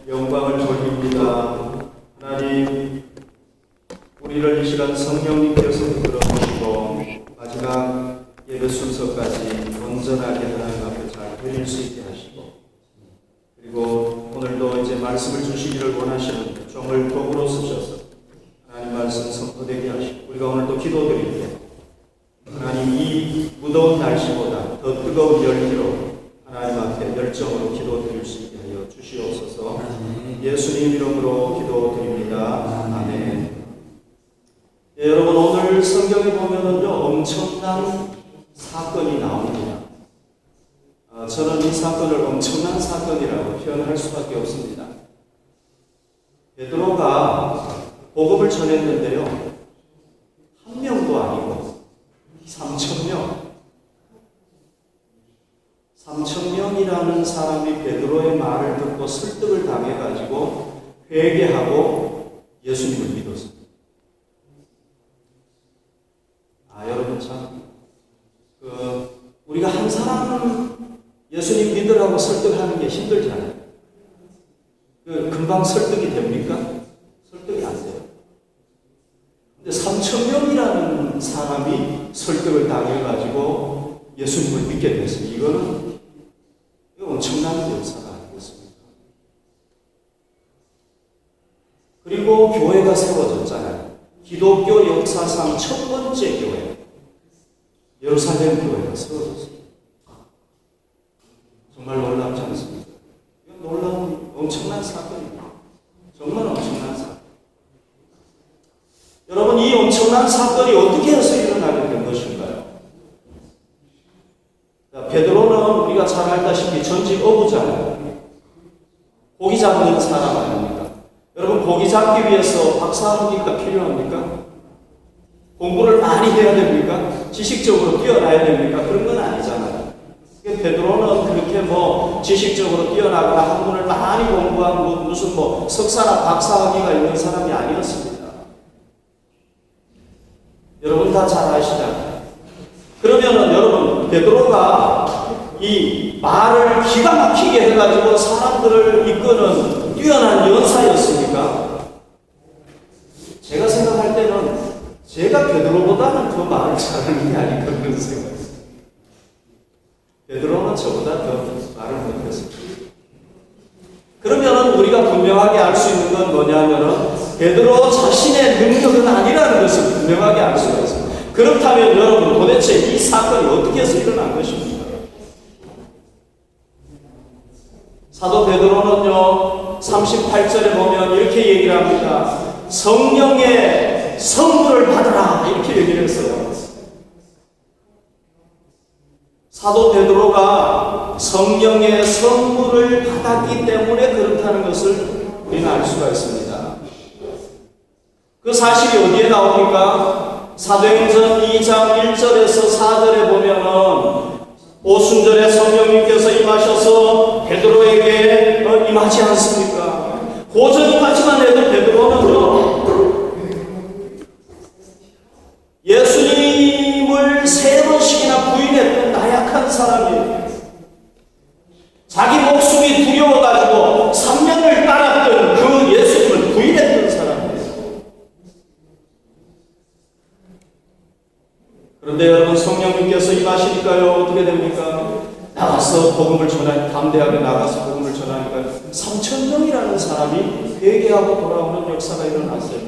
영광을 돌립니다. 하나님, 우리를 이 시간 성령님께서 이끌어주시고 마지막 예배 순서까지 온전하게 하나님 앞에 잘 드릴 수 있게 하시고, 그리고 오늘도 이제 말씀을 주시기를 원하시는 종을 도구로 쓰셔서 하나님 말씀 선포되게 하시고, 우리가 오늘도 기도드릴 때 하나님 이 무더운 날씨보다 더 뜨거운 열기로 하나님 앞에 열정으로 기도드릴 수 있게 하여 주시옵소서. 예수님 이름으로 기도드립니다. 아멘. 예, 여러분, 오늘 성경에 보면은요 엄청난 사건이 나옵니다. 저는 이 사건을 엄청난 사건이라고 표현할 수밖에 없습니다. 베드로가 복음을 전했는데요, 한 명도 아니고 3,000명이라는 사람이 베드로의 말을 듣고 설득을 당해가지고 회개하고 예수님을 믿었습니다. 여러분 참, 우리가 한 사람은 예수님 믿으라고 설득하는 게 힘들잖아요. 금방 설득이 됩니까? 설득이 안 돼요. 근데 3,000명이라는 사람이 설득을 당해가지고 예수님을 믿게 됐습니다. 이거는 엄청난 역사가 아니겠습니까? 그리고 교회가 세워졌잖아요. 기독교 역사상 첫 번째 교회, 예루살렘 교회가 세워졌습니다. 정말 놀랍지 않습니까? 이건 놀라운 엄청난 사건입니다. 정말 엄청난 사건. 여러분, 이 엄청난 사건이 어떻게 해서 일어나게 된 것인가요? 베드로는 우리가 잘 알다시피 전직 어부잖아요. 고기 잡는 사람 아닙니까? 여러분, 고기 잡기 위해서 박사학위가 필요합니까? 공부를 많이 해야 됩니까? 지식적으로 뛰어나야 됩니까? 그런 건 아니잖아요. 베드로는 그렇게 지식적으로 뛰어나거나 학문을 많이 공부한 무슨 석사나 박사학위가 있는 사람이 아니었습니다. 여러분 다 잘 아시잖아요. 그러면은 여러분, 베드로가 이 말을 기가 막히게 해가지고 사람들을 이끄는 뛰어난 연사였습니까? 제가 생각할 때는 제가 베드로보다는 더 말을 잘하는 게 아닐까 그런 생각이 있어요. 베드로는 저보다 더 말을 못했습니다. 그러면은 우리가 분명하게 알 수 있는 건 뭐냐면은 베드로 자신의 능력은 아니라는 것을 분명하게 알 수가 있습니다. 그렇다면 여러분, 도대체 이 사건이 어떻게 해서 일어난 것입니까? 사도 베드로는요 38절에 보면 이렇게 얘기를 합니다. 성령의 선물을 받으라, 이렇게 얘기를 했어요. 사도 베드로가 성령의 선물을 받았기 때문에 그렇다는 것을 우리는 알 수가 있습니다. 그 사실이 어디에 나옵니까? 사도행전 2장 1절에서 4절에 보면은 오순절에 성령님께서 임하셔서 베드로에게 임하지 않습니까? 고전 임하지만 해도 베드로는 예수님을 3번씩이나 부인했던 나약한 사람이에요. 자기 목숨이 두려워가지고 3년을 따랐던 그 예수님을 부인했던 사람이에요. 그런데 여러분, 성령님께서 임하시니까요 어떻게 됩니까? 나가서 복음을 담대하게 나가서 복음을 전하니까 3,000명이라는 사람이 회개하고 돌아오는 역사가 일어났어요.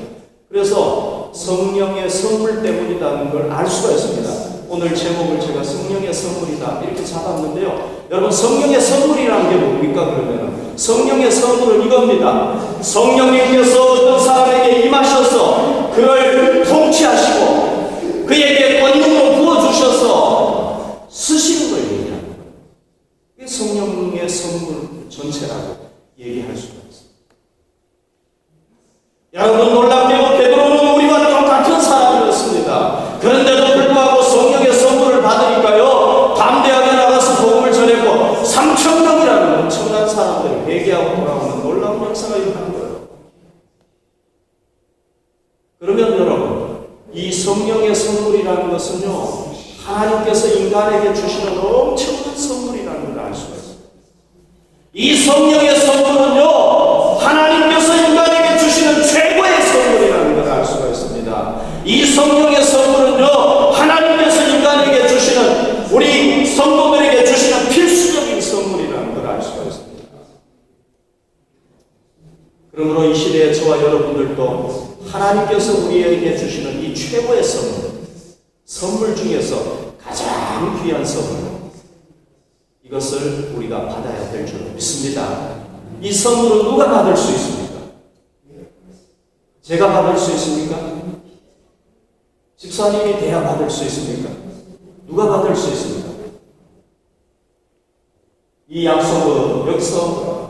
그래서 성령의 선물 때문이라는 걸 알 수가 있습니다. 오늘 제목을 제가 성령의 선물이다 이렇게 잡았는데요. 여러분, 성령의 선물이라는 게 뭡니까? 그러면 성령의 선물은 이겁니다. 성령님께서 어떤 사람에게 임하셔서 그를 통치하시고 그에게 권능으로 부어주셔서 쓰시는 걸 얘기합니다. 이게 성령의 선물 전체라고 얘기할 수가 있습니다. 여러분, 놀랍게도 베드로는 우리와 똑같은 사람이었습니다. 그런데도 불구하고 성령의 선물을 받으니까요 담대하게 나가서 복음을 전했고 3,000명이라는 엄청난 사람들이 회개하고 돌아오는 놀라운 역사가 일어난 거예요. 그러면 여러분, 이 성령의 선물이라는 것은요 하나님께서 인간에게 주시는 엄청난 선물이라는 걸 알 수가 있습니다. 이 성령의 선물은요 그러므로 이 시대에 저와 여러분들도 하나님께서 우리에게 주시는 이 최고의 선물 중에서 가장 귀한 선물, 이것을 우리가 받아야 될 줄 믿습니다. 이 선물은 누가 받을 수 있습니까? 제가 받을 수 있습니까? 집사님이 돼야 받을 수 있습니까? 누가 받을 수 있습니까? 이 약속은, 여기서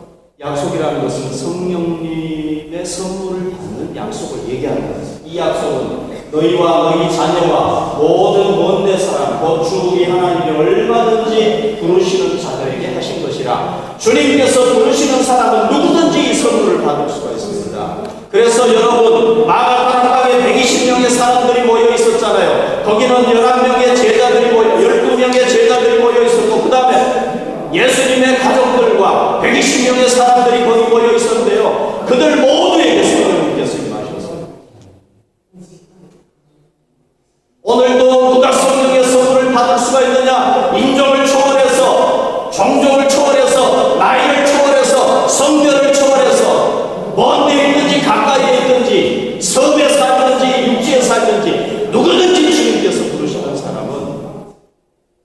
약속이라는 것은 성령님의 선물을 받는 약속을 얘기하는 것입니다. 이 약속은 너희와 너희 자녀와 모든 원내 사람, 곧 주 우리 하나님이 얼마든지 부르시는 자들에게 하신 것이라. 주님께서 부르시는 사람은 누구든지 이 선물을 받을 수가 있습니다. 그래서 여러분, 마가다락방에 120명의 사람들이 모여 있었잖아요. 거기는 11명의 제자들이 12명의 제자들이 모여 있었고, 그 다음에 예수님의 가족들과 120명의 사람들이 거기 모여 있었는데요. 그들 모두에게 성령님께서 임하셨어요. 오늘도 누가 성령의 선물을 받을 수가 있느냐? 인종을 초월해서, 종족을 초월해서, 나이를 초월해서, 성별을 초월해서, 먼 데 있든지 가까이에 있든지, 섬에 살든지 육지에 살든지 누구든지 주님께서 부르시는 사람은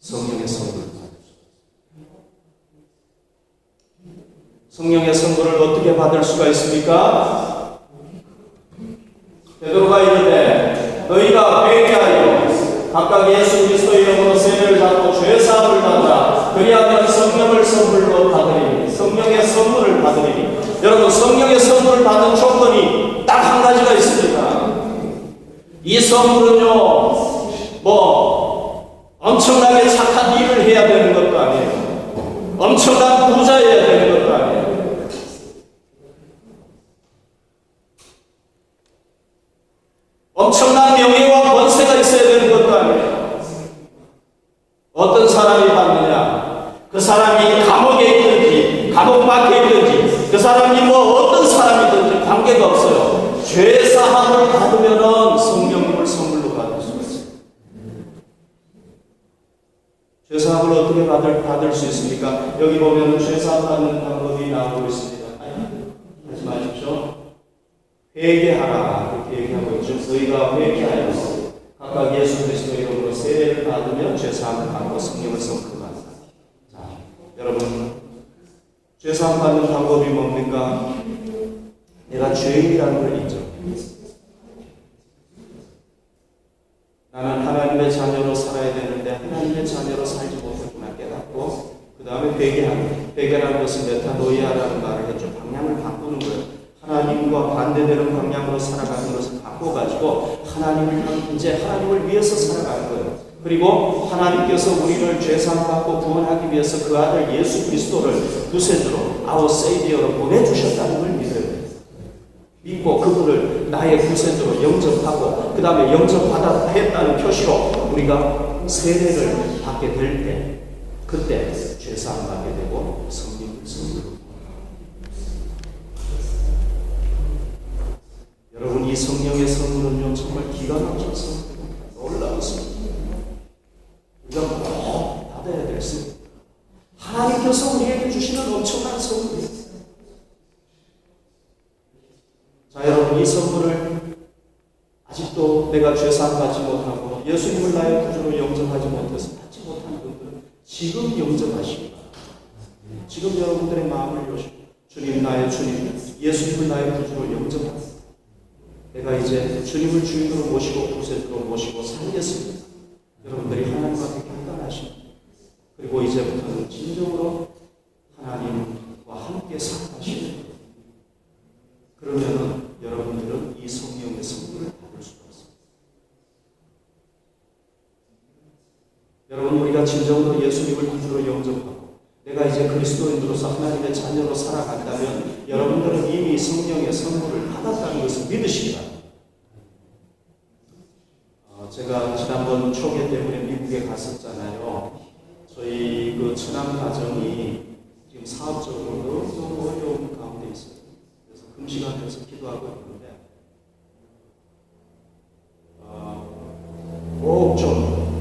성령의 선물을 받을 수 있습니다. 성령의 선물을 어떻게 받을 수가 있습니까? 베드로가 이르되 너희가 회개하여 각각 예수 그리스도의 이름으로 세례를 받고 죄 사함을 받으라. 그리하면 성령을 선물로 받으리니, 성령의 선물을 받으리니. 여러분, 성령의 선물을 받는 조건이 딱 한 가지가 있습니다. 이 선물은요, 엄청나게 착한 일을 해야 되는 것도 아니에요. 엄청난 부자여야 되는 것도 아니에요. 엄청난 명예와 권세가 있어야 되는 것도 아니에요. 어떤 사람이 받느냐? 그 사람이 감옥에 있든지 감옥 밖에 있든지 그 사람이 어떤 사람이든지 관계가 없어요. 죄사함을 받으면 성령님을 선물로 받을 수가 있어요. 죄사함을 어떻게 받을 수 있습니까? 여기 보면 죄사함 받는 방법이 나오고 있습니다. 하지 마십시오. 회개하라, 이렇게 얘기하고 있죠. 너희가 회개하여서 각각 예수 그리스도의 이름으로 세례를 받으면 죄사함을 받고 성령을 선물받는다. 자, 여러분, 죄사함 받는 방법이 뭡니까? 내가 죄인이라는 걸 인정. 나는 하나님의 자녀로 살아야 되는데 하나님의 자녀로 살지 못했구나 깨닫고, 그 다음에 회개하는. 회개라는 것은 메타노이아라는 말을 했죠. 방향을 바꾸는 거예요. 하나님과 반대되는 방향으로 살아가는 것을 바꿔가지고 이제 하나님을 위해서 살아가는 거예요. 그리고 하나님께서 우리를 죄사함 받고 구원하기 위해서 그 아들 예수 그리스도를 구세주로, 아워 세이비어로 보내주셨다는 걸 믿어요. 믿고 그분을 나의 구세주로 영접하고, 그 다음에 영접받아 했다는 표시로 우리가 세례를 받게 될 때, 그때 죄사함 받게 되고 성령을 선물로. 여러분, 이 성령의 선물은요, 정말 기가 막힌 선물입니다. 놀라운 선물입니다. 우리가 꼭 받아야 될 선물입니다. 하나님께서 우리에게 주시는 엄청난 선물입니다. 자, 여러분, 이 선물을 아직도 내가 죄사함 받지 못하고 예수님을 나의 구주로 영접하지 못해서 받지 못한 분들은 지금 영접하시기 바랍니다. 지금 여러분들의 마음을 여시고, 주님, 나의 주님, 예수님을 나의 구주로 영접하세요. 내가 이제 주님을 주인으로 모시고 구세주로 모시고 살겠습니다. 여러분들이 하나님 앞에 결단하십니다. 그리고 이제부터는 진정으로 하나님과 함께 살아가시는 거예요. 그러면은 여러분들은 이 성령의 선물을 받을 수가 있습니다. 여러분, 우리가 진정으로 예수님을 구주로 영접하고 내가 이제 그리스도인으로서 하나님의 자녀로 살아간다면 여러분들은 이미 성령의 선물을 받았다는 것을 믿으시기 바랍니다. 제가 지난번 초계 때문에 미국에 갔었잖아요. 저희 그 천안 가정이 지금 사업적으로 너무 어려운 가운데 있어요. 그래서 금식하면서 기도하고 있는데 꼭 좀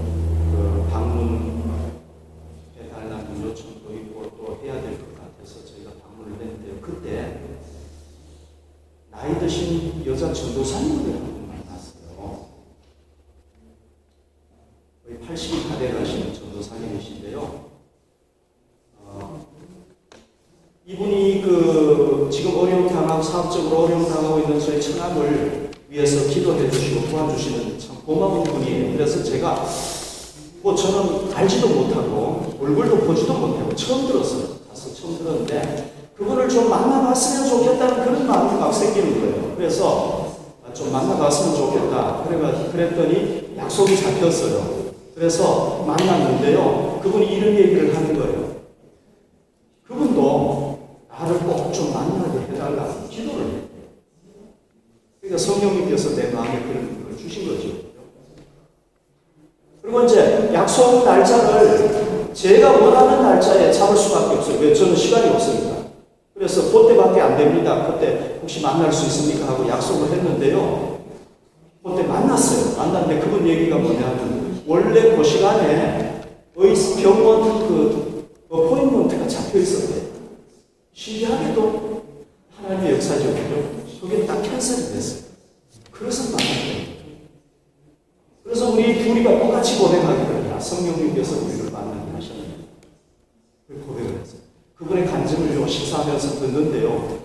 그 방문해 달라는 요청도 있고 또 해야 될 것 같아서 저희가 방문을 했는데요. 그때 나이 드신 여자 전도사님을 한번 만났어요. 거의 80이 다 돼가시는 전도사님이신데요. 이분이 지금 어려움 당하고 사업적으로 어려움 당하고 있는 저희 청학을 위해서 기도해 주시고 도와주시는 참 고마운 분이에요. 그래서 제가 저는 알지도 못하고 얼굴도 보지도 못하고 처음 들었어요. 가서 처음 들었는데 그분을 좀 만나봤으면 좋겠다는 그런 마음이 막 생기는 거예요. 그래서 좀 만나봤으면 좋겠다. 그랬더니 약속이 잡혔어요. 그래서 만났는데요. 그분이 이런 얘기를 하는 거예요. 그분도 나를 꼭 좀 만나게 해달라고 기도를 했대요. 그러니까 성령님께서 내 마음에 그런 걸 주신 거죠. 그리고 이제 약속 날짜를 제가 원하는 날짜에 잡을 수밖에 없어요. 왜? 저는 시간이 없으니까. 그래서 그때밖에 안 됩니다. 그때 혹시 만날 수 있습니까? 하고 약속을 했는데요. 그때 만났어요. 만났는데 그분 얘기가 뭐냐면 원래 그 시간에 병원 어포인먼트가 잡혀 있었대요. 신기하게도 하나님의 역사적으로 그게 딱 캔슬이 됐어요. 그래서 만났대요. 그래서 우리 둘이가 똑같이 고백하기를 성령님께서 우리를 만나게 하셨는데 고백을 했어요. 그분의 간증을 식사하면서 듣는데요.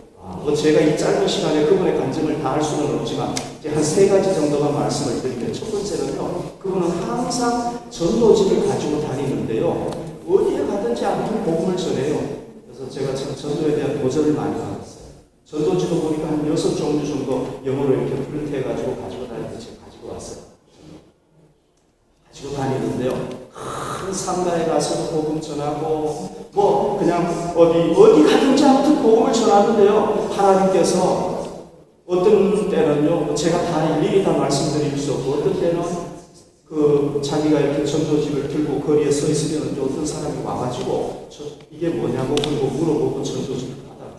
제가 이 짧은 시간에 그분의 간증을 다 할 수는 없지만 이제 한 3가지 정도만 말씀을 드리면 첫 번째는요. 그분은 항상 전도지를 가지고 다니는데요. 어디에 가든지 아무튼 복음을 전해요. 그래서 제가 참 전도에 대한 도전을 많이 받았어요. 전도지도 보니까 한 6종류 정도 영어로 이렇게 프린트해가지고 가지고 다니는데 제가 가지고 왔어요. 가지고 다니는데요. 큰 상가에 가서도 복음 전하고 그냥 어디 가든지 아무튼 복음을 전하는데요. 하나님께서 어떤 때는요. 제가 다 일일이 다 말씀드릴 수 없고 어떤 때는 자기가 이렇게 전도지를 들고 거리에 서 있으면 어떤 사람이 와가지고 이게 뭐냐고 그리고 물어보고 전도지를 받아요.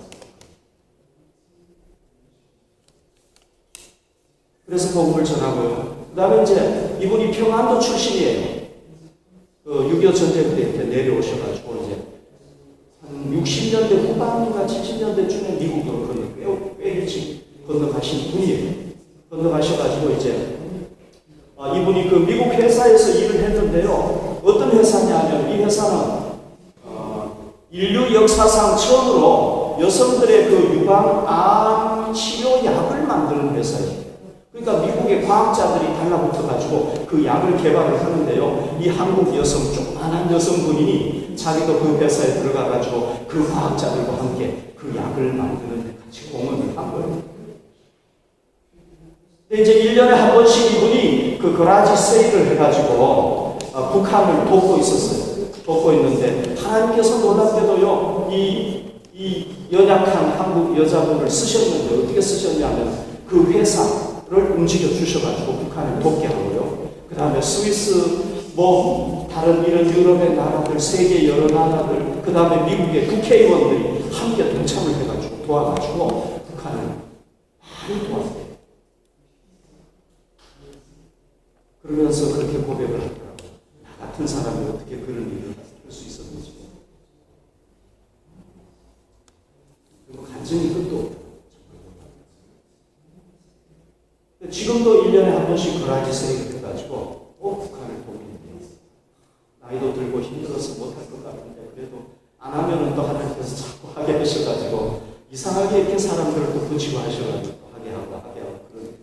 그래서 복음을 전하고요. 그 다음에 이제 이분이 평안도 출신이에요. 6.25 전쟁 때 내려오셔가지고 이제 한 60년대 후반인가 70년대 중에 미국으로 꽤 일찍 건너가신 분이에요. 건너가셔가지고 이제 이분이 미국 회사에서 일을 했는데요. 어떤 회사냐면 이 회사는 인류 역사상 처음으로 여성들의 유방암 치료 약을 만드는 회사예요. 그러니까 미국의 과학자들이 달라붙어가지고 그 약을 개발을 하는데요. 이 한국 여성, 조그만한 여성분이 자기도 그 회사에 들어가가지고 그 과학자들과 함께 그 약을 만드는 데 같이 공헌을 한 거예요. 근데 이제 1년에 한 번씩 이분이 거라지 세일을 해가지고 북한을 돕고 있었어요. 돕고 있는데 하나님께서 놀랍게도요. 이 연약한 한국 여자분을 쓰셨는데 어떻게 쓰셨냐면 그 회사를 움직여 주셔가지고 북한을 돕게 하고요. 그 다음에 스위스 다른 이런 유럽의 나라들, 세계 여러 나라들, 그 다음에 미국의 국회의원들이 함께 동참을 해가지고 도와가지고 북한을 많이 도왔대요. 그러면서 그렇게 고백을 하더라고요. 나 같은 사람이 어떻게 그런 일을 할 수 있었는지. 그리고 간증이 끝도 없고. 지금도 1년에 한 번씩 거라지 세일을 해가지고 북한을 돕는데 나이도 들고 힘들어서 못할 것 같은데 그래도 안 하면은 또 하나님께서 자꾸 하게 하셔가지고 이상하게 이렇게 사람들을 또 붙이고 하셔가지고 또 하게 하고 그런.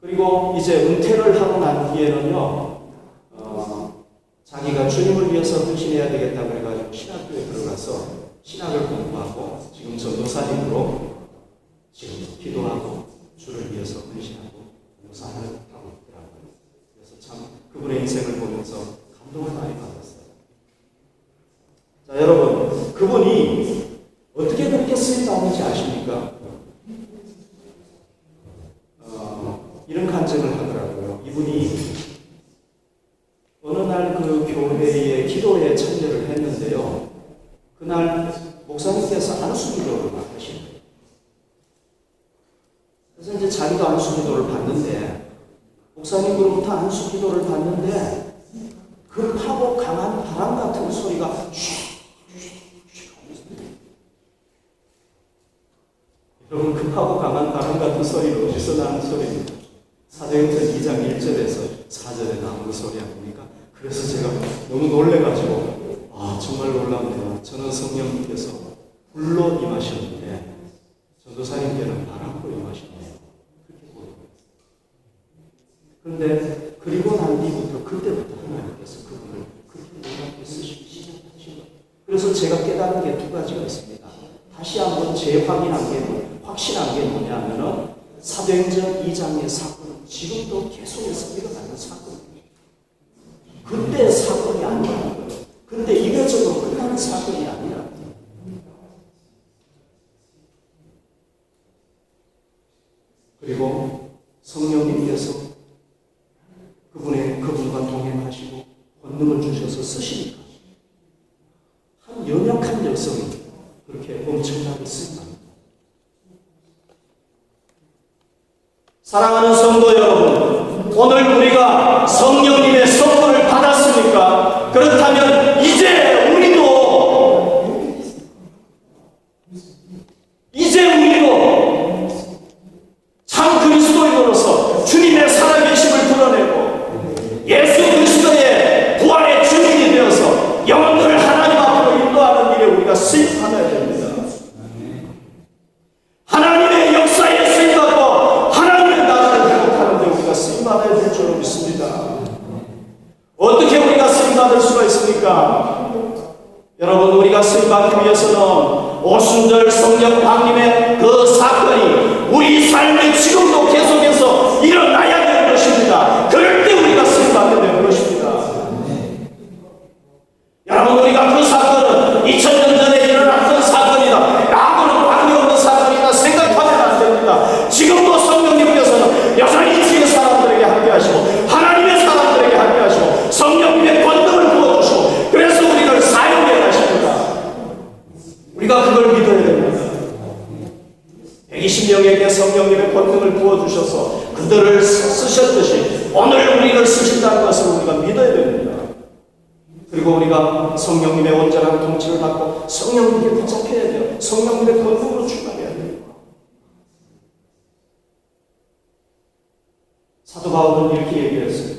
그리고 이제 은퇴를 하고 난 뒤에는요, 자기가 주님을 위해서 헌신해야 되겠다고 해가지고 신학교에 들어가서 신학을 공부하고 지금 전도사님으로 지금 기도하고 주를 위해서 헌신하고 봉사하고 있더라고요. 그래서 참 그분의 인생을 보면서 감동을 많이 받았어요. 자, 여러분, 그분이 어떻게 그렇게 쓰임받는지 아십니까? 이런 간증을 하더라고요. 이분이 어느 날 그 교회에 기도에 참여를 했는데요. 그날 목사님께서 안수 기도를 막 하신 거예요. 그래서 이제 자기도 안수 기도를 받는데 목사님으로부터 안수 기도를 받는데 급하고 강한 바람 같은 소리가 여러분, 급하고 강한 바람 같은 소리는 어디서 나는 소리입니까? 사도행전 2장 1절에서 4절에 나온 그 소리 아닙니까? 그래서 제가 너무 놀래가지고 정말 놀랍네요. 저는 성령님께서 불로 임하셨는데 전도사님께는 바람으로 임하셨네요. 그렇게 보여요. 그런데 그리고 난 뒤부터 그때부터 하나님께서 그분을 그렇게 놀랍게 쓰시기 시작하신 거예요. 그래서 제가 깨달은 게 두 가지가 있습니다. 다시 한번 확신한 게 뭐냐면은 사도행전 2장의 사건은 지금도 계속해서 일어나는 사건입니다. 그때 사건이 아니라는 거예요. 근데 이례적으로 끝나는 사건이 아니라. 그리고 성령님께서 그분과 동행하시고 권능을 주셔서 쓰시니까 한 연약한 열성이 그렇게 엄청나게 쓰입니다. 사랑하는 성도 여러분, 오늘 우리가 성령님의 선물을 받았습니까? 그렇다면 이제 우리도 참 그리스도인으로서 주님의 살아계심을 드러내고 예수 그리스도의 부활의 주인이 되어서 영혼을 하나님 앞으로 인도하는 일에 우리가 쓰임받아야 됩니다. 하나님의 역사에 쓰임받고 하나님의 나라를 회복하는 데 우리가 쓰임받아야 될 줄 믿습니다. 어떻게 우리가 쓰임받을 수가 있습니까? 여러분, 우리가 쓰임받기 위해서는 오순절 성령 강림의 그 사건이 우리 삶에 지금도 계속해서 일어나야 되는 것입니다. 그럴 때 우리가 쓰임받게 되는 것입니다. 여러분, 우리가 그 사건은 2000년 전에 일어났던 사건이다 라고는 관계없는 사건이다 생각하면 안 됩니다. 지금도 성령님께서는 여전히 주의 사람들에게 함께 하시고 하나님의 사람들에게 함께 하시고 성령님의 권능을 부어주시고 그래서 우리를 사용해 하십니다. 우리가 그걸 믿어야 됩니다. 120명에게 성령님의 권능을 부어주셔서 그들을 쓰셨듯이 오늘 우리를 쓰신다는 것을 우리가 믿어야 됩니다. 그리고 우리가 성령님의 온전한 통치를 받고 성령님께 붙잡혀야 돼요. 성령님의 권능으로 출발해야 돼요. 사도 바울은 이렇게 얘기했어요.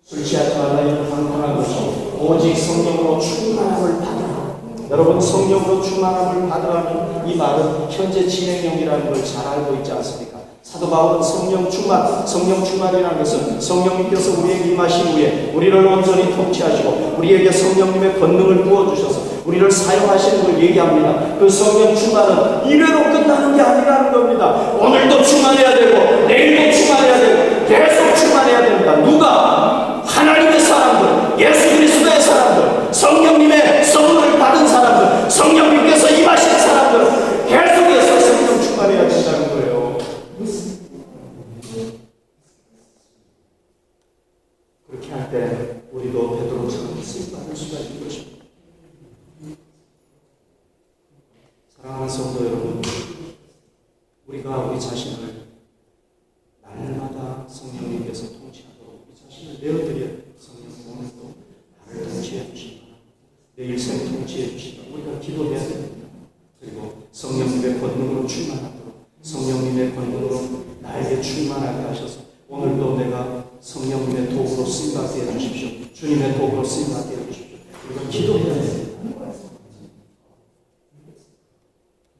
술 취하지 말라 이는 방탕한 것이 오직 성령으로 충만함을 받으라. 여러분, 성령으로 충만함을 받으라는 이 말은 현재 진행형이라는 걸 잘 알고 있지 않습니까? 사도 바울은 성령 충만이라는 것은 성령님께서 우리에게 임하신 후에 우리를 온전히 통치하시고 우리에게 성령님의 권능을 부어주셔서 우리를 사용하시는 걸 얘기합니다. 그 성령 충만은 이래로 끝나는 게 아니라는 겁니다. 오늘도 충만해야 되고 내일도 충만해야 되고 계속 충만해야 됩니다. 누가? 하나님의 사람들, 예수 그리스도의 사람들, 성령님의 선물을 받은 사람들, 성령님께서 임하신 사람들 계속해서 성령 충만해야 된다는 거예요. 그렇게 할 때 우리도 베드로처럼 쓰임받을 수가 있는 것입니다. 사랑하는 성도 여러분, 우리가 우리 자신을 날마다 성령님께서 통치하도록 우리 자신을 내어드려야 돼요. 성령 오늘도 나를 통치해 주시고 내 일생 통치해 주시고 우리가 기도해야 됩니다. 그리고 성령님의 권능으로 충만하도록 성령님의 권능으로 나에게 충만하게 하셔서 오늘도 내가 성령님의 도구로 쓰임받게 해주십시오. 주님의 도구로 쓰임받게 해주십시오. 우리가 기도해야 됩니다.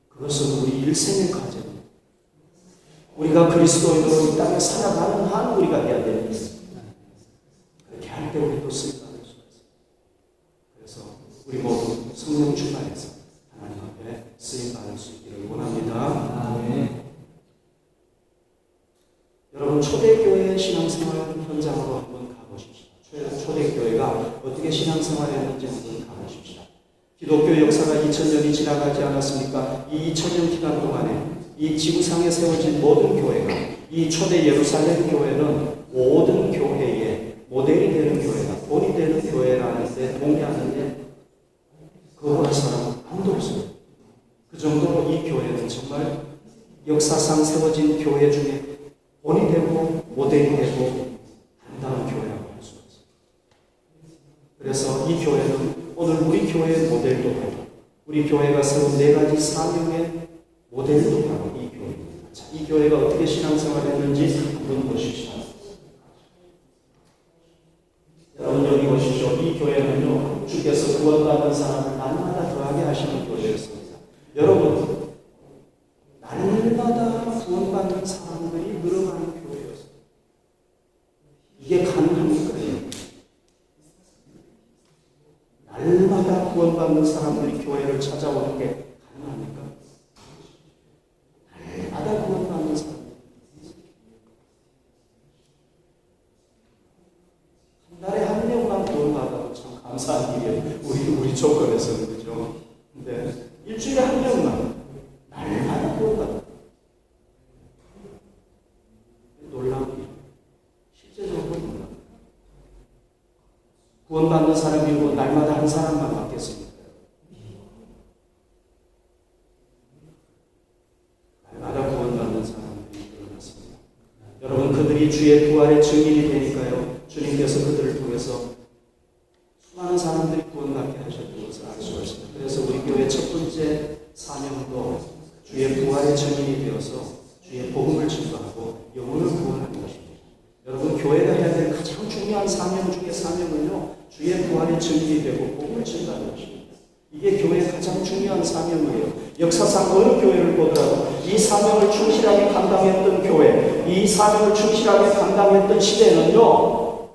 그것은 우리 일생의 과제입니다. 우리가 그리스도인으로 이 땅에 살아가는 한 우리가 해야 되는 것입니다. 그렇게 할 때 우리도 쓰임받을 수가 있습니다. 그래서 우리 모두 성령 충만해서 하나님 앞에 쓰임받을 수 있기를 원합니다. 아멘. 여러분, 초대교회의 신앙생활 현장으로 한번 가보십시오. 초대교회가 어떻게 신앙생활했는지 한번 가보십시오. 기독교 역사가 2000년이 지나가지 않았습니까? 이 2000년 기간 동안에 이 지구상에 세워진 모든 교회가, 이 초대 예루살렘 교회는 모든 교회의 모델이 되는 교회다, 본이 되는 교회라는 데 동의하는데 그거보다 사람은 아무도 없습니다. 그 정도로 이 교회는 정말 역사상 세워진 교회 중에 본이 되고 모델이 되고 아름다운 교회라고 할 수 있습니다. 그래서 이 교회는 오늘 우리 교회의 모델도 되고 우리 교회가 세운 4가지 사명의 모델도 바로 이 교회입니다. 자, 이 교회가 어떻게 신앙생활을 했는지 한번 보십시오. 여러분 여기 보십시오. 이 교회는요, 주께서 구원받은 사람을 날마다 더하게 하시는 교회였습니다. 여러분, 날마다 구원받는 사람들이 늘어나는 교회였어요. 이게 가능합니까? 날마다 구원받는 사람들이 교회를 찾아오는 게 가능합니까? 날마다 구원받는 사람. 한 달에 한 명만 구원받아도 참 감사한 일이에요. 우리 조건에서는 그죠? 근데 일주일에 한 명만 날마다 구원받아. 놀라운 일. 실제적으로 놀라운. 구원받는 사람이고 날마다 한 사람만 받겠습니까? 날마다 구원받는 사람들이 일어났습니다. 여러분, 그들이 주의 부활의 증인이 되니까요, 주님께서 그들을 통해서 수많은 사람들이 구원받게 하셨던 것을 알 수가 있습니다. 그래서 우리 교회 첫 번째 사명도 주의 부활의 증인이 되어서 주의 복음을 증거하고 영혼을 구원하는 것입니다. 여러분, 교회가 해야 될 가장 중요한 사명 중에 사명은요, 주의 부활의 증인이 되고 복음을 증거하는 것입니다. 이게 교회의 가장 중요한 사명이에요. 역사상 어느 교회를 보더라도 이 사명을 충실하게 감당했던 교회, 이 사명을 충실하게 감당했던 시대는요,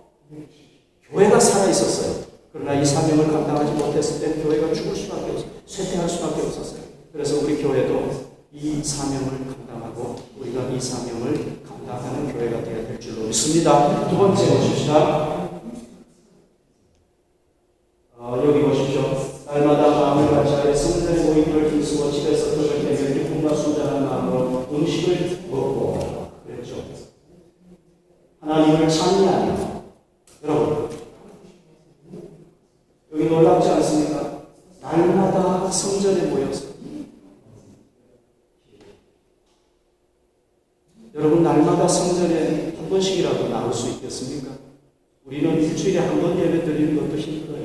교회가 살아있었어요. 그러나 이 사명을 감당하지 못했을 때는 교회가 죽을 수밖에 없어요. 쇠퇴할 수밖에 없었어요. 그래서 우리 교회도 이 사명을 감당하고 우리가 이 사명을 감당하는 교회가 되어야 될 줄로 믿습니다. 두 번째 보십시다. 여기 보십시오. 날마다 마음을 같이하여 성전의 모임을 힘쓰고 집에서 떡을 떼며 기쁨과 순전한 마음으로 음식을 먹고 그랬죠. 하나님을 찬미하며. 여러분, 여기 놀랍지 않습니까? 날마다 성전에 모여서. 여러분, 날마다 성전에 한 번씩이라도 나올 수 있겠습니까? 우리는 일주일에 한 번 예배 드리는 것도 힘들어요.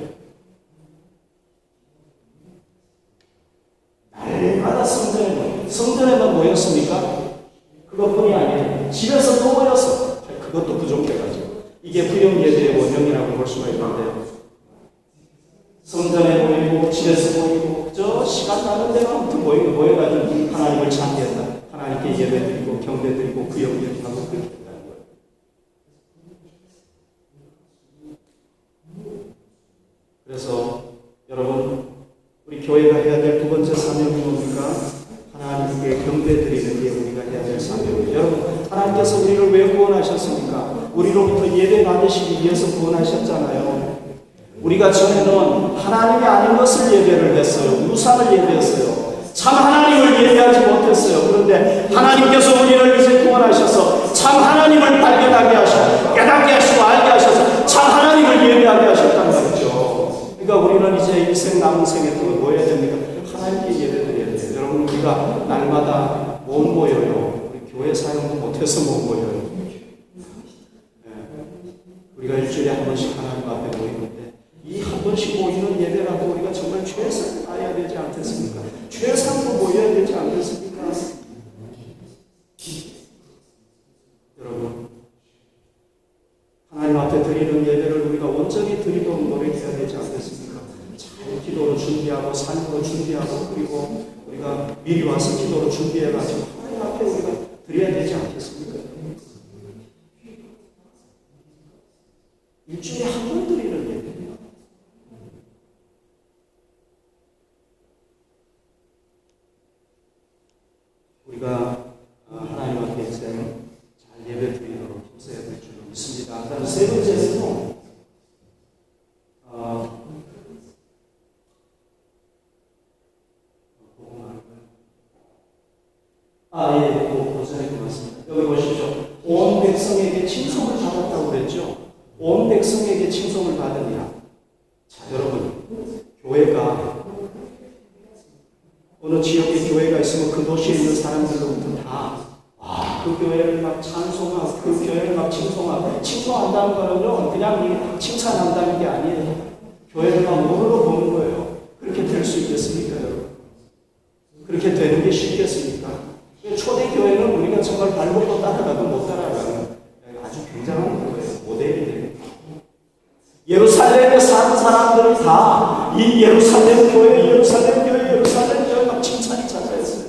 날마다 성전에만 모였습니까? 그것뿐이 아니에요. 집에서 또 모여서, 그것도 부족해가지고. 이게 부영 예배의 원형이라고 볼 수가 있는데요. 성전에 모이고, 집에서 모이고, 저 시간 나는 데가 아무튼 모여가지고 하나님을 찬미한다. 하나님께 예배드리고, 경배드리고, 그 영예하고 그렇게 된다는 거예요. 그래서 여러분, 우리 교회가 해야 될 두 번째 사명이 뭡니까? 하나님께 경배드리는 게 우리가 해야 될 사명이에요. 여러분, 하나님께서 우리를 왜 구원하셨습니까? 우리로부터 예배 받으시기 위해서 구원하셨잖아요. 우리가 전에는 하나님이 아닌 것을 예배를 했어요. 우상을 예배했어요. 참 하나님을 예배하지 못했어요. 그런데 하나님께서 우리를 이제 구원하셔서 참 하나님을 발견하게 하시고 깨닫게 하시고 알게 하셔서 참 하나님을 예배하게 하셨단 말이죠. 그러니까 우리는 이제 인생 남은 생에 또 뭐 해야 됩니까? 하나님께 예배드려야 돼요. 여러분, 우리가 날마다 못 모여요. 우리 교회 사용도 못해서 못 모여요. 네. 우리가 일주일에 한 번씩 하나님 앞에 모이는데 이 한 번씩 모이는 예배라도 우리가 정말 최선을 다해야 되지 않겠습니까? 최선으로 모여야 되지 않겠습니까? 여러분, 하나님 앞에 드리는 예배를 우리가 온전히 드리도록 노력해야 되지 않겠습니까? 잘 기도로 준비하고 삶으로 준비하고 그리고 우리가 미리 와서 기도로 준비해가지고 하나님 앞에 우리가 드려야 되지 않겠습니까? 일주일에 한 번 드리는 예배입니다. 우리가 하나님 앞에 잘 예배 드리도록 힘써야 될 줄 믿습니다. 그다음 세 번째는요, 고전에 고맙습니다. 여기 보십시오. 온 백성에게 칭송을 받았다고 그랬죠. 온 백성에게 칭송을 받으니라. 자, 여러분, 교회가 어느 지역에 교회가 있으면 그 도시에 있는 사람들로부터 그 교회를 막 찬송하고 그 교회를 막 칭송하고, 칭송한다는 거는요 그냥 칭찬한다는 게 아니에요. 교회를 막 모르러 보는 거예요. 그렇게 될 수 있겠습니까, 여러분? 그렇게 되는 되게 쉽겠습니까? 초대교회는 우리가 정말 발목도 따라가도 못 따라가는 아주 굉장한 거예요. 모델이 됩니다. 예루살렘에 사는 사람들은 다 이 예루살렘 교회, 예루살렘 교회, 예루살렘 교회 막 칭찬이 찾아있어요.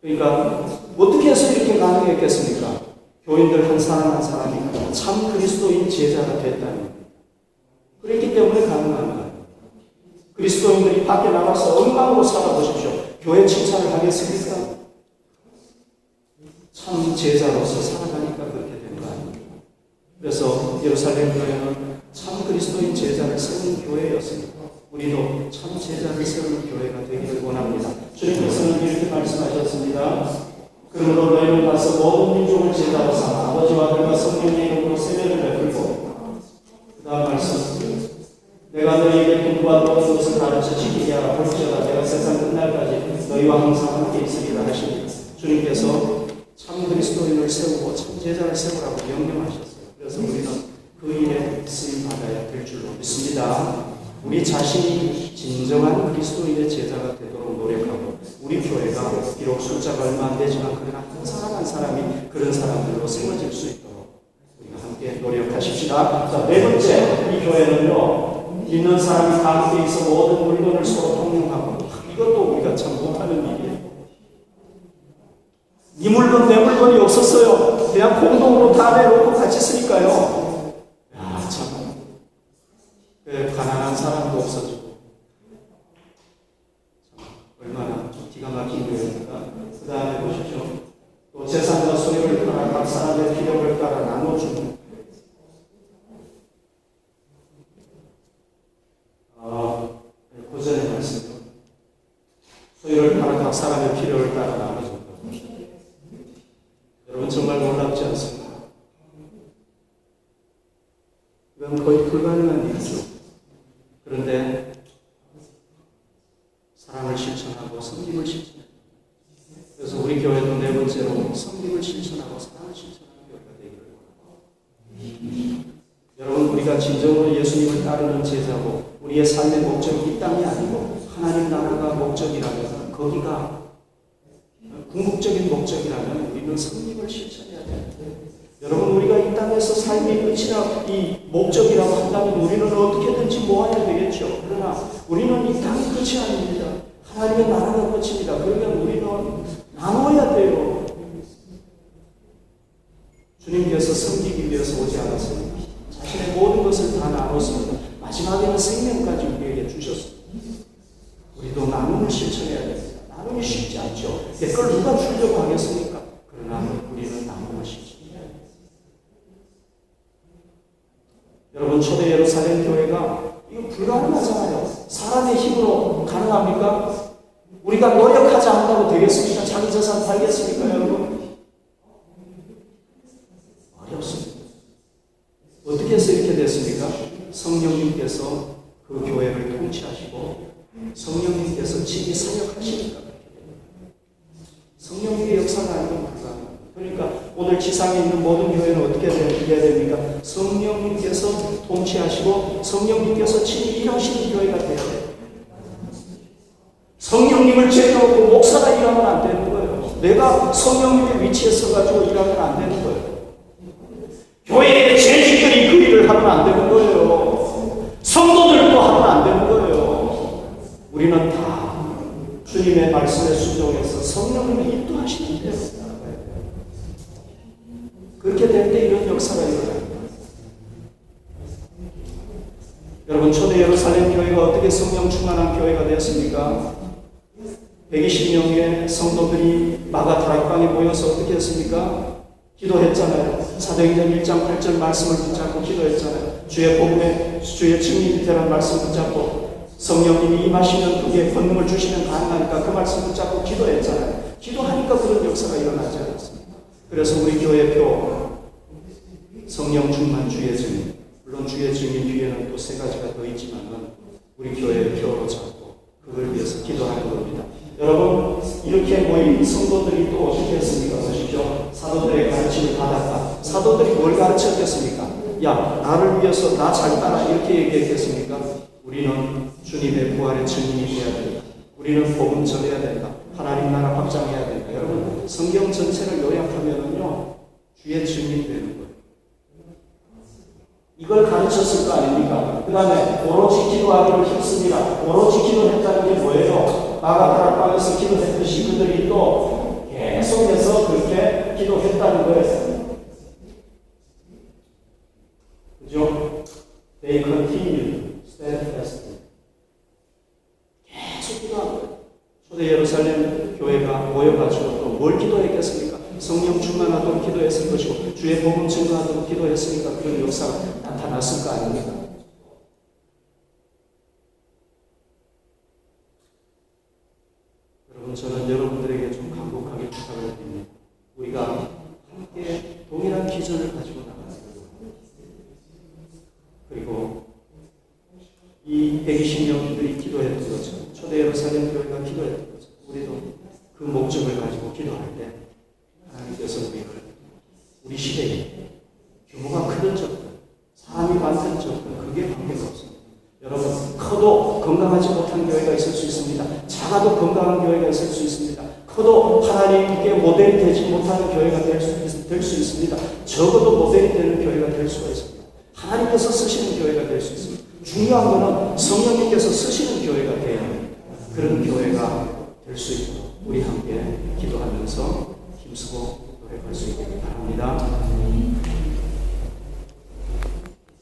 그러니까 어떻게 해서 이렇게 가능했겠습니까? 교인들 한 사람 한 사람이 참 그리스도인 제자가 됐다니. 그랬기 때문에 가능한 거예요. 그리스도인들이 밖에 나가서 엉망으로 살아보십시오. 교회 칭찬을 하겠습니까? 참 제자로서 살아가니까 그렇게 된 거 아닙니까? 그래서 예루살렘 교회는 참 그리스도인 제자를 세우는 교회였습니다. 우리도 참 제자를 세우는 교회가 되기를 원합니다. 주님께서는 이렇게 말씀하셨습니다. 그러므로 너희는 가서 모든 민족을 제자로 삼아 아버지와 아들과 성령의 이름으로 세례를 베풀고, 그 다음 말씀, 내가 너희에게 공부하도록 것을 가르쳐 지키게 하라. 볼지어다 내가 세상 끝날까지 너희와 항상 함께 있으리라 하십니다. 주님께서 참 그리스도인을 세우고 참 제자를 세우라고 명령하셨어요. 그래서 우리는 그 일에 쓰임 받아야 될 줄로 믿습니다. 우리 자신이 진정한 그리스도인의 제자가 되도록 노력하고, 우리 교회가 비록 숫자가 얼마 안 되지만 그러나 한 사람 한 사람이 그런 사람들로 세워질 수 있도록 우리가 함께 노력하십시다. 자, 네 번째, 이 교회는요, 있는 사람이 가운데 있어 모든 물건을 서로 통용하고, 이것도 우리가 참 못하는 일이에요. 네 물건 내 물건이 없었어요. 그냥 공동으로 다 내놓고 같이 쓰니까요. 야, 참. 가난한 사람도 없어지고. 참, 얼마나 기가 막힌 교회입니까? 그 다음에 보십시오. 또 재산과 소유를 따라 각 사람의 필요를 따라 나눠주는. 고전의 말씀이요. 소유를 따라 각 사람의 필요를 따라 나눠준다. 여러분 정말 놀랍지 않습니까? 이건 거의 불가능한 일이죠. 그런데 사랑을 실천하고 섬김을 실천해요. 그래서 우리 교회도 네 번째로 섬김을 실천하고 사랑을 실천하는 교회가 되기를 원합니다. 여러분, 우리가 진정으로 예수님을 따르는 제자고 우리의 삶의 목적이 이 땅이 아니고 하나님 나라가 목적이라면, 거기가 궁극적인 목적이라면 우리는 성립을 실천해야 됩니다. 여러분, 우리가 이 땅에서 삶의 끝이라 이 목적이라고 한다면 우리는 어떻게든지 모아야 되겠죠. 그러나 우리는 이 땅이 끝이 아닙니다. 하나님의 나라가 끝입니다. 그러면 우리는 나눠야 돼요. 주님께서 섬기기 위해서 오지 않았습니다. 자신의 모든 것을 다 나눴습니다. 마지막에는 생명까지 우리에게 주셨습니다. 우리도 나눔을 실천해야 됩니다. 나눔이 쉽지 않죠. 그걸 누가 주려고 하겠습니까? 그러나 우리는 나눔을 실천해야 됩니다. 여러분, 초대 예루살렘 교회가 이거 불가능하잖아요. 사람의 힘으로 가능합니까? 우리가 노력하지 않는다고 되겠습니까? 자기 재산 팔겠습니까, 여러분? 어렵습니다. 어떻게 해서 이렇게 됐습니까? 성령님께서 그 교회를 통치하시고 성령님께서 직위 사역하시니까 성령님의 역사가 아니면 불가능합니다. 그러니까 오늘 지상에 있는 모든 교회는 어떻게 되어야 됩니까? 성령님께서 통치하시고 성령님께서 친히 일하시는 교회가 되어야 돼요. 성령님을 제껴놓고 목사가 일하면 안 되는 거예요. 내가 성령님의 위치에 서가지고 일하면 안 되는 거예요. 교회의 재직들이 그 일을 하면 안 되는 거예요. 성도들도 하면 안 되는 거예요. 우리는 다 주님의 말씀에 순종해서 성령님이 인도하시는 대로 따라가야 돼요. 그렇게 될 때 이런 역사가 일어납니다. 여러분, 초대 예루살렘 교회가 어떻게 성령 충만한 교회가 되었습니까? 120명의 성도들이 마가다락방에 모여서 어떻게 했습니까? 기도했잖아요. 사도행전 1장 8절 말씀을 붙잡고 기도했잖아요. 주의 복음에 주의 증인 되라는 말씀 붙잡고 성령님이 임하시면 그게 권능을 주시면 가능하니까 그 말씀 붙잡고 기도했잖아요. 기도하니까 그런 역사가 일어나지 않았습니다. 그래서 우리 교회표 성령 충만 주의 증인, 물론 주의 증인 뒤에는 또 세 가지가 더 있지만은 우리 교회의 표로 잡고 그걸 위해서 기도하는 겁니다. 여러분, 이렇게 모인 성도들이 또 어떻게 했습니까? 보십시오. 사도들의 가르침을 받았다. 사도들이 뭘 가르쳤겠습니까? 야, 나를 위해서 나 잘 따라 이렇게 얘기했겠습니까? 우리는 주님의 부활의 증인이 되어야 된다. 우리는 복음 전해야 된다. 하나님 나라 확장해야 된다. 여러분, 성경 전체를 요약하면은요, 주의 증인 되는 거예요. 이걸 가르쳤을 거 아닙니까? 그 다음에 오로지 기도하기를 힘씁니다. 오로지 기도했다는 게 뭐예요? 마가다락방에서 기도했듯이 그들이 또 계속해서 그렇게 기도했다는 거예요. 그죠? They continue steadfastly. 계속 기도한 거예요. 초대 예루살렘 교회가 모여가지고 또 뭘 기도했겠습니까? 성령 충만하도록 기도했을 것이고 주의 복음 증거하도록 기도했으니까 그런 역사가 나타났을 거 아닙니까? 여러분, 저는 여러분들에게 좀 간곡하게 부탁을 드립니다. 우리가 함께 동일한 기준을 가지고 나가야 돼요. 그리고 이 120명들이 기도했던 것처럼 초대 예루살렘 교회가 기도했던 것처럼 우리도 그 목적을 가지고 기도할 때 하나님께서 우리 시대에 규모가 크든 적든 사람이 많든 적든 그게 관계가 없습니다. 여러분, 커도 건강하지 못한 교회가 있을 수 있습니다. 작아도 건강한 교회가 있을 수 있습니다. 커도 하나님께 모델이 되지 못하는 교회가 될 수 있습니다. 적어도 모델이 되는 교회가 될 수가 있습니다. 하나님께서 쓰시는 교회가 될 수 있습니다. 중요한 것은 성령님께서 쓰시는 교회가 돼야 합니다. 그런 교회가 될 수 있도록 우리 함께 기도하면서 힘쓰고 노력할 수 있기를 바랍니다.